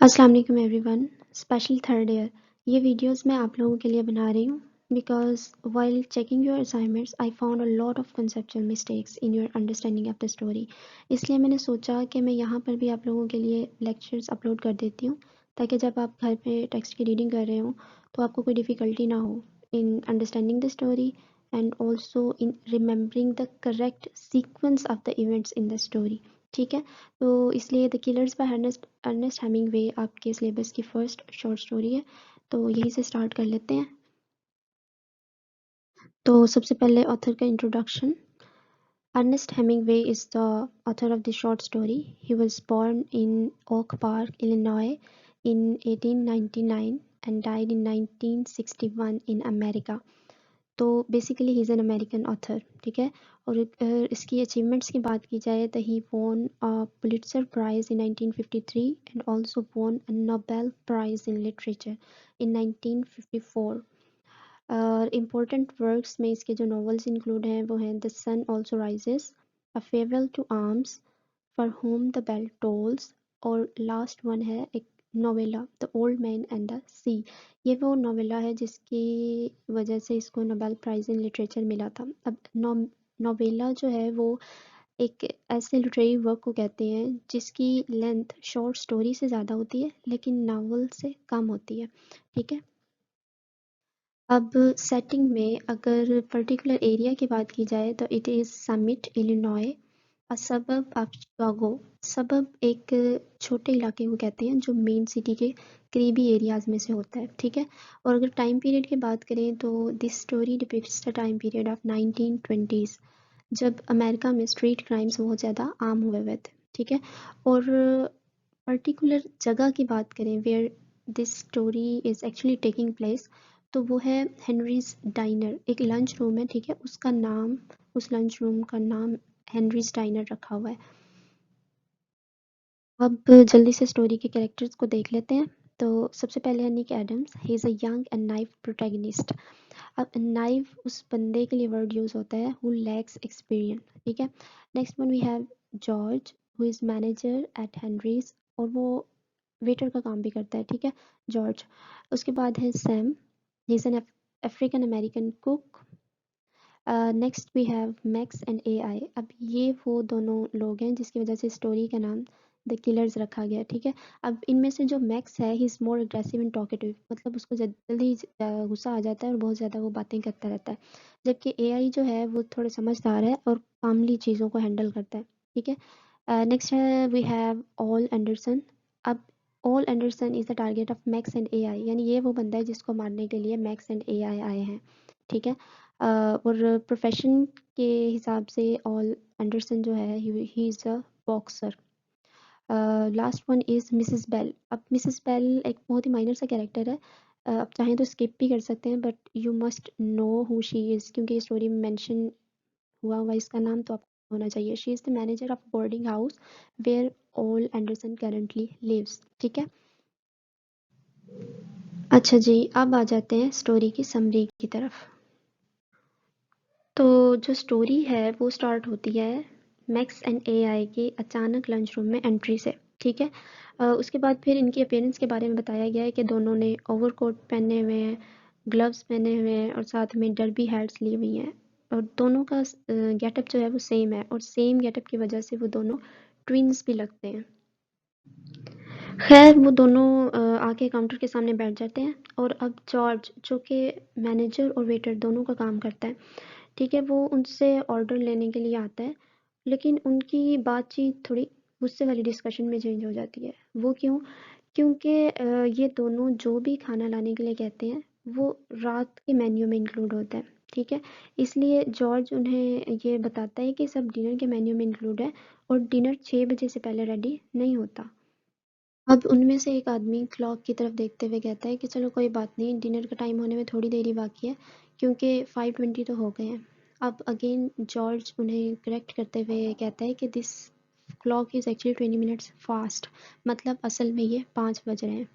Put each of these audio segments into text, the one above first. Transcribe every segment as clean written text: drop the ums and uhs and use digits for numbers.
अस्सलाम वालेकुम everyone. Special third year ये वीडियोस मैं आप लोगों के लिए बना रही हूँ because while checking your assignments I found a lot of conceptual mistakes in your understanding of the story. इसलिए मैंने सोचा कि मैं यहाँ पर भी आप लोगों के लिए लेक्चर्स अपलोड कर देती हूँ ताकि जब आप घर पे टेक्स्ट की रीडिंग कर रहे हो तो आपको कोई डिफ़िकल्टी ना हो in understanding the story and also in remembering the correct sequence of the events in the story. ठीक है, तो इसलिए the killers by Ernest Hemingway आपके सिलेबस की फर्स्ट शॉर्ट स्टोरी है, तो यहीं से स्टार्ट कर लेते हैं। तो सबसे पहले ऑथर का introduction. Ernest Hemingway is the author of the short story. He was born in Oak Park, Illinois in 1899 and died in 1961 in America. तो basically he is an American author. ठीक है, और इसकी अचीवमेंट्स की बात की जाए तो ही won a Pulitzer prize in 1953 and also won a Nobel prize in literature in 1954। और इम्पोर्टेंट वर्क्स में इसके जो नॉवेल्स इंक्लूड हैं वो हैं the sun also rises, a farewell to arms, for whom the bell tolls, और last one है एक novella the old man and the sea. ये वो नोवेला है जिसकी वजह से इसको नोबेल प्राइज़ इन लिटरेचर मिला था। अब नोवेला जो है वो एक ऐसे लिटरेरी वर्क को कहते हैं जिसकी लेंथ शॉर्ट स्टोरी से ज़्यादा होती है लेकिन नावल से कम होती है। ठीक है, अब सेटिंग में अगर पर्टिकुलर एरिया की बात की जाए तो इट इज़ समिट इलिनॉय, अ सबब ऑफ शिकागो। सबब एक छोटे इलाके को कहते हैं जो मेन सिटी के करीबी एरियाज में से होता है। ठीक है, और अगर टाइम पीरियड की बात करें तो this story depicts the time period of 1920s, जब अमेरिका में स्ट्रीट क्राइम्स बहुत ज़्यादा आम हुए हुए थे। ठीक है, और पर्टिकुलर जगह की बात करें where this story is actually taking place, तो वो है हेनरीज डाइनर, एक लंच रूम है। ठीक है, उसका नाम, उस लंच रूम का नाम हेनरीज डाइनर रखा हुआ है। अब जल्दी से स्टोरी के कैरेक्टर्स को देख लेते हैं। तो सबसे पहले है Nick Adams. He is a young and naive protagonist. अब नाइव उस बंदे के लिए वर्ड यूज़ होता है हु लैक्स एक्सपीरियंस। ठीक है, next one we have George who is manager at Henry's, और वो वेटर का काम भी करता है। ठीक है, जॉर्ज। उसके बाद है Sam, he is an African American cook. Next we have Max and Al. अब ये वो दोनों लोग हैं जिसकी वजह से स्टोरी का नाम द किलर्स रखा गया। ठीक है, अब इनमें से जो मैक्स है he is more aggressive and talkative, मतलब उसको जल्दी गुस्सा आ जाता है और बहुत ज़्यादा वो बातें करता रहता है, जबकि एआई जो है वो थोड़ा समझदार है और कामली चीज़ों को हैंडल करता है। ठीक है, नेक्स्ट है वी हैव ऑल एंडरसन। अब all Anderson is the target of max and AI, यानी ये वो बंदा है जिसको मारने के लिए मैक्स एंड एआई आए हैं। ठीक है, और प्रोफेशन के हिसाब से ऑल एंडरसन जो है he is a boxer. Last one is Mrs Bell. अब मिसेस बेल एक बहुत ही माइनर सा कैरेक्टर है। अब चाहें तो स्किप भी कर सकते हैं but you must know who she is, क्योंकि स्टोरी में मेंशन हुआ हुआ इसका नाम तो आपको होना चाहिए। She is the manager of boarding house where Ole Andreson currently lives. ठीक है, अच्छा जी, अब आ जाते हैं स्टोरी की समरी की तरफ। तो जो स्टोरी है वो स्टार्ट होती है मैक्स एंड एआई के अचानक लंच रूम में एंट्री से। ठीक है, उसके बाद फिर इनकी अपीयरेंस के बारे में बताया गया है कि दोनों ने ओवरकोट पहने हुए हैं, ग्लव्स पहने हुए हैं और साथ में डर्बी हैट्स ली हुई हैं, और दोनों का गेटअप जो है वो सेम है, और सेम गेटअप की वजह से वो दोनों ट्विन्स भी लगते हैं। खैर वो दोनों आके काउंटर के सामने बैठ जाते हैं, और अब जॉर्ज जो कि मैनेजर और वेटर दोनों का काम करता है, ठीक है, वो उनसे ऑर्डर लेने के लिए आता है, लेकिन उनकी बातचीत थोड़ी गुस्से वाली डिस्कशन में चेंज हो जाती है। वो क्यों? क्योंकि ये दोनों जो भी खाना लाने के लिए कहते हैं वो रात के मेन्यू में इंक्लूड होता है। ठीक है, इसलिए जॉर्ज उन्हें ये बताता है कि सब डिनर के मेन्यू में इंक्लूड है और डिनर 6 बजे से पहले रेडी नहीं होता। अब उनमें से एक आदमी क्लॉक की तरफ देखते हुए कहता है कि चलो कोई बात नहीं, डिनर का टाइम होने में थोड़ी देर ही बाकी है, क्योंकि 5:20 तो हो गए हैं। अब अगेन जॉर्ज उन्हें करेक्ट करते हुए कहता है कि this clock is actually 20 minutes fast, मतलब असल में ये 5 बज रहे हैं।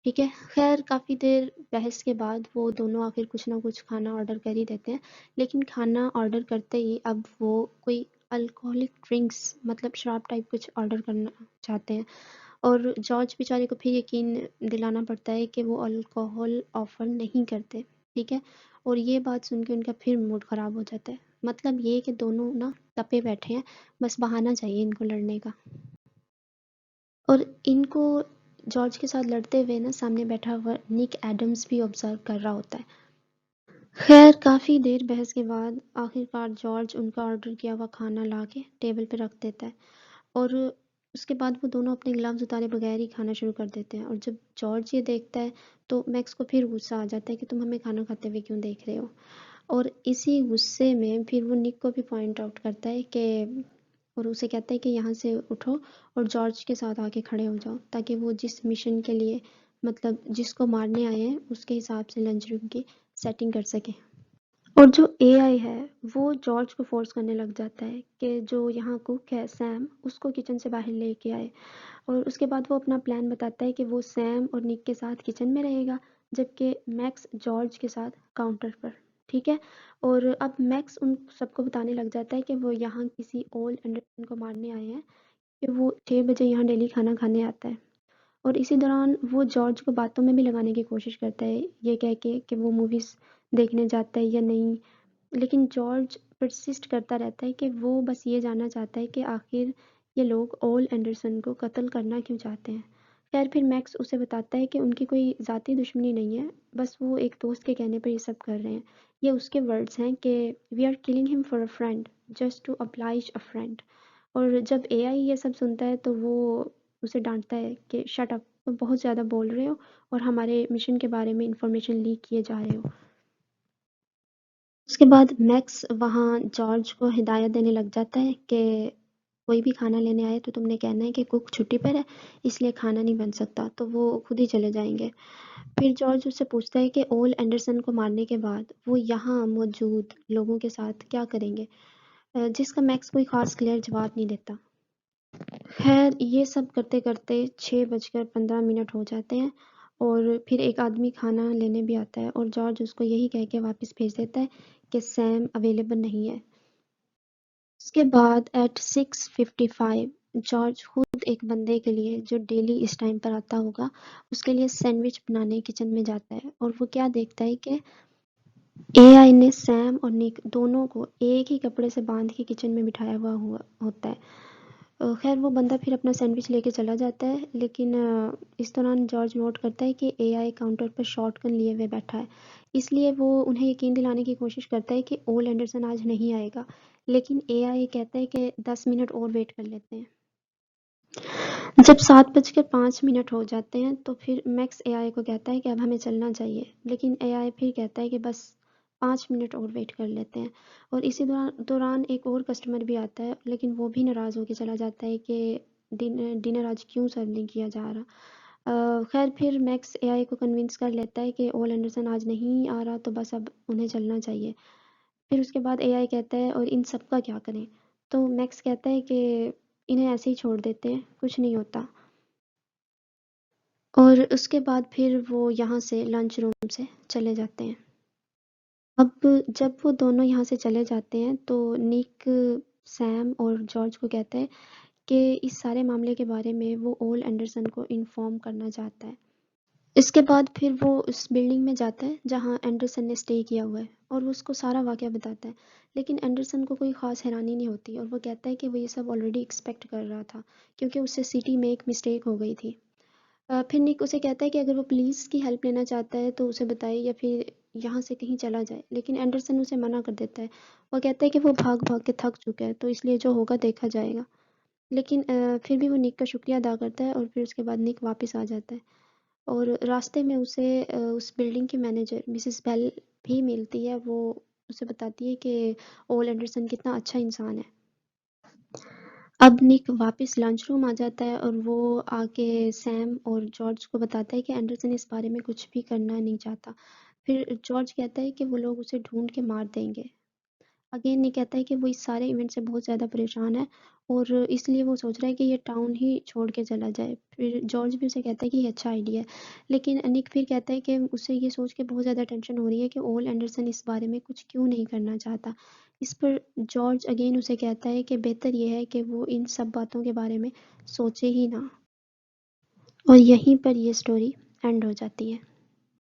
ठीक है, खैर काफ़ी देर बहस के बाद वो दोनों आखिर कुछ ना कुछ खाना ऑर्डर कर ही देते हैं, लेकिन खाना ऑर्डर करते ही अब वो कोई अल्कोहलिक ड्रिंक्स, मतलब शराब टाइप कुछ ऑर्डर करना चाहते हैं, और जॉर्ज बेचारे को फिर यकीन दिलाना पड़ता है कि वो अल्कोहल ऑफ़र नहीं करते, ठीक है? और ये बात सुन के उनका फिर मूड ख़राब हो जाता है। मतलब ये कि दोनों ना तपे बैठे हैं, बस बहाना चाहिए इनको लड़ने का। और इनको जॉर्ज के साथ लड़ते हुए ना सामने बैठा हुआ निक एडम्स भी ऑब्ज़र्व कर रहा होता है। खैर काफ़ी देर बहस के बाद आखिरकार जॉर्ज उनका ऑर्डर किया हुआ खाना लाके टेबल पे रख देता है और उसके बाद वो दोनों अपने ग्लव्स उतारे बगैर ही खाना शुरू कर देते हैं। और जब जॉर्ज ये देखता है तो मैक्स को फिर गुस्सा आ जाता है कि तुम हमें खाना खाते हुए क्यों देख रहे हो। और इसी गुस्से में फिर वो निक को भी पॉइंट आउट करता है कि और उसे कहता है कि यहाँ से उठो और जॉर्ज के साथ आके खड़े हो जाओ ताकि वो जिस मिशन के लिए मतलब जिसको मारने आए हैं उसके हिसाब से लंच रूम की सेटिंग कर सके। और जो एआई है वो जॉर्ज को फोर्स करने लग जाता है कि जो यहाँ कुक है सैम उसको किचन से बाहर लेके आए। और उसके बाद वो अपना प्लान बताता है कि वो सैम और निक के साथ किचन में रहेगा जबकि मैक्स जॉर्ज के साथ काउंटर पर, ठीक है। और अब मैक्स उन सबको बताने लग जाता है कि वो यहाँ किसी ओल्ड एंडरसन को मारने आए हैं कि वो 6 बजे यहाँ डेली खाना खाने आता है। और इसी दौरान वो जॉर्ज को बातों में भी लगाने की कोशिश करता है ये कह के कि वो मूवीज़ देखने जाता है या नहीं। लेकिन जॉर्ज परसिस्ट करता रहता है कि वो बस ये जानना चाहता है कि आखिर ये लोग ओल एंडरसन को कत्ल करना क्यों चाहते हैं। खैर फिर मैक्स उसे बताता है कि उनकी कोई ज़ाती दुश्मनी नहीं है, बस वो एक दोस्त के कहने पर ये सब कर रहे हैं। ये उसके वर्ड्स हैं कि we are killing him for a friend just to oblige a friend. और जब एआई ये सब सुनता है तो वो उसे डांटता है कि शट अप, तुम बहुत ज़्यादा बोल रहे हो और हमारे मिशन के बारे में इंफॉर्मेशन लीक किए जा रहे हो। उसके बाद मैक्स वहाँ जॉर्ज को हिदायत देने लग जाता है कि कोई भी खाना लेने आए तो तुमने कहना है कि कुक छुट्टी पर है इसलिए खाना नहीं बन सकता, तो वो खुद ही चले जाएंगे। फिर जॉर्ज उससे पूछता है कि ओल एंडरसन को मारने के बाद वो यहाँ मौजूद लोगों के साथ क्या करेंगे, जिसका मैक्स कोई खास क्लियर जवाब नहीं देता। खैर ये सब करते करते 6:15 हो जाते हैं और फिर एक आदमी खाना लेने भी आता है और जॉर्ज उसको यही कह के वापस भेज देता है कि सैम अवेलेबल नहीं है। उसके बाद एट 6:55 जॉर्ज खुद एक बंदे के लिए जो डेली इस टाइम पर आता होगा उसके लिए सैंडविच बनाने किचन में जाता है और वो क्या देखता है कि एआई ने सैम और निक दोनों को एक ही कपड़े से बांध के किचन में बिठाया हुआ होता है। खैर वो बंदा फिर अपना सैंडविच लेके चला जाता है लेकिन इस दौरान जॉर्ज नोट करता है कि एआई काउंटर पर शॉटगन लिए हुए बैठा है। इसलिए वो उन्हें यकीन दिलाने की कोशिश करता है कि ओल एंडरसन आज नहीं आएगा, लेकिन एआई कहता है कि 10 मिनट और वेट कर लेते हैं। जब 7:05 हो जाते हैं तो फिर मैक्स एआई को कहता है कि अब हमें चलना चाहिए, लेकिन एआई फिर कहता है कि बस 5 मिनट और वेट कर लेते हैं। और इसी दौरान दौरान एक और कस्टमर भी आता है लेकिन वो भी नाराज़ होकर चला जाता है कि डिनर आज क्यों सर्व नहीं किया जा रहा। खैर फिर मैक्स एआई को कन्विंस कर लेता है कि ओल एंडरसन आज नहीं आ रहा तो बस अब उन्हें चलना चाहिए। फिर उसके बाद एआई कहता है और इन सब का क्या करें, तो मैक्स कहता है कि इन्हें ऐसे ही छोड़ देते हैं, कुछ नहीं होता। और उसके बाद फिर वो यहाँ से लंच रूम से चले जाते हैं। अब जब वो दोनों यहाँ से चले जाते हैं तो निक सैम और जॉर्ज को कहता है कि इस सारे मामले के बारे में वो ओल एंडरसन को इन्फॉर्म करना चाहता है। इसके बाद फिर वो उस बिल्डिंग में जाता है जहाँ एंडरसन ने स्टे किया हुआ है और वो उसको सारा वाक़या बताता है। लेकिन एंडरसन को कोई ख़ास हैरानी नहीं होती और वो कहता है कि वो ये सब ऑलरेडी एक्सपेक्ट कर रहा था क्योंकि उससे सिटी में एक मिस्टेक हो गई थी। फिर निक उसे कहता है कि अगर वो पुलिस की हेल्प लेना चाहता है तो उसे बताए या फिर यहाँ से कहीं चला जाए, लेकिन एंडरसन उसे मना कर देता है। वो कहता है कि वो भाग भाग के थक चुका है तो इसलिए जो होगा देखा जाएगा। लेकिन फिर भी वो निक का शुक्रिया अदा करता है और फिर उसके बाद निक वापस आ जाता है। और रास्ते में उसे उस बिल्डिंग की मैनेजर मिसेस बेल भी मिलती है। वो उसे बताती है कि ओल एंडरसन कितना अच्छा इंसान है। अब निक वापस लंच रूम आ जाता है और वो आके सैम और जॉर्ज को बताता है कि एंडरसन इस बारे में कुछ भी करना नहीं चाहता। फिर जॉर्ज कहता है कि वो लोग उसे ढूंढ के मार देंगे। अगेन ये कहता है कि वो इस सारे इवेंट से बहुत ज़्यादा परेशान है और इसलिए वो सोच रहा है कि ये टाउन ही छोड़ के चला जाए। फिर जॉर्ज भी उसे कहता है कि ये अच्छा आइडिया है, लेकिन निक फिर कहता है कि उसे ये सोच के बहुत ज़्यादा टेंशन हो रही है कि ओल एंडरसन इस बारे में कुछ क्यों नहीं करना चाहता। इस पर जॉर्ज अगेन उसे कहता है कि बेहतर ये है कि वो इन सब बातों के बारे में सोचे ही ना। और यहीं पर ये स्टोरी एंड हो जाती है।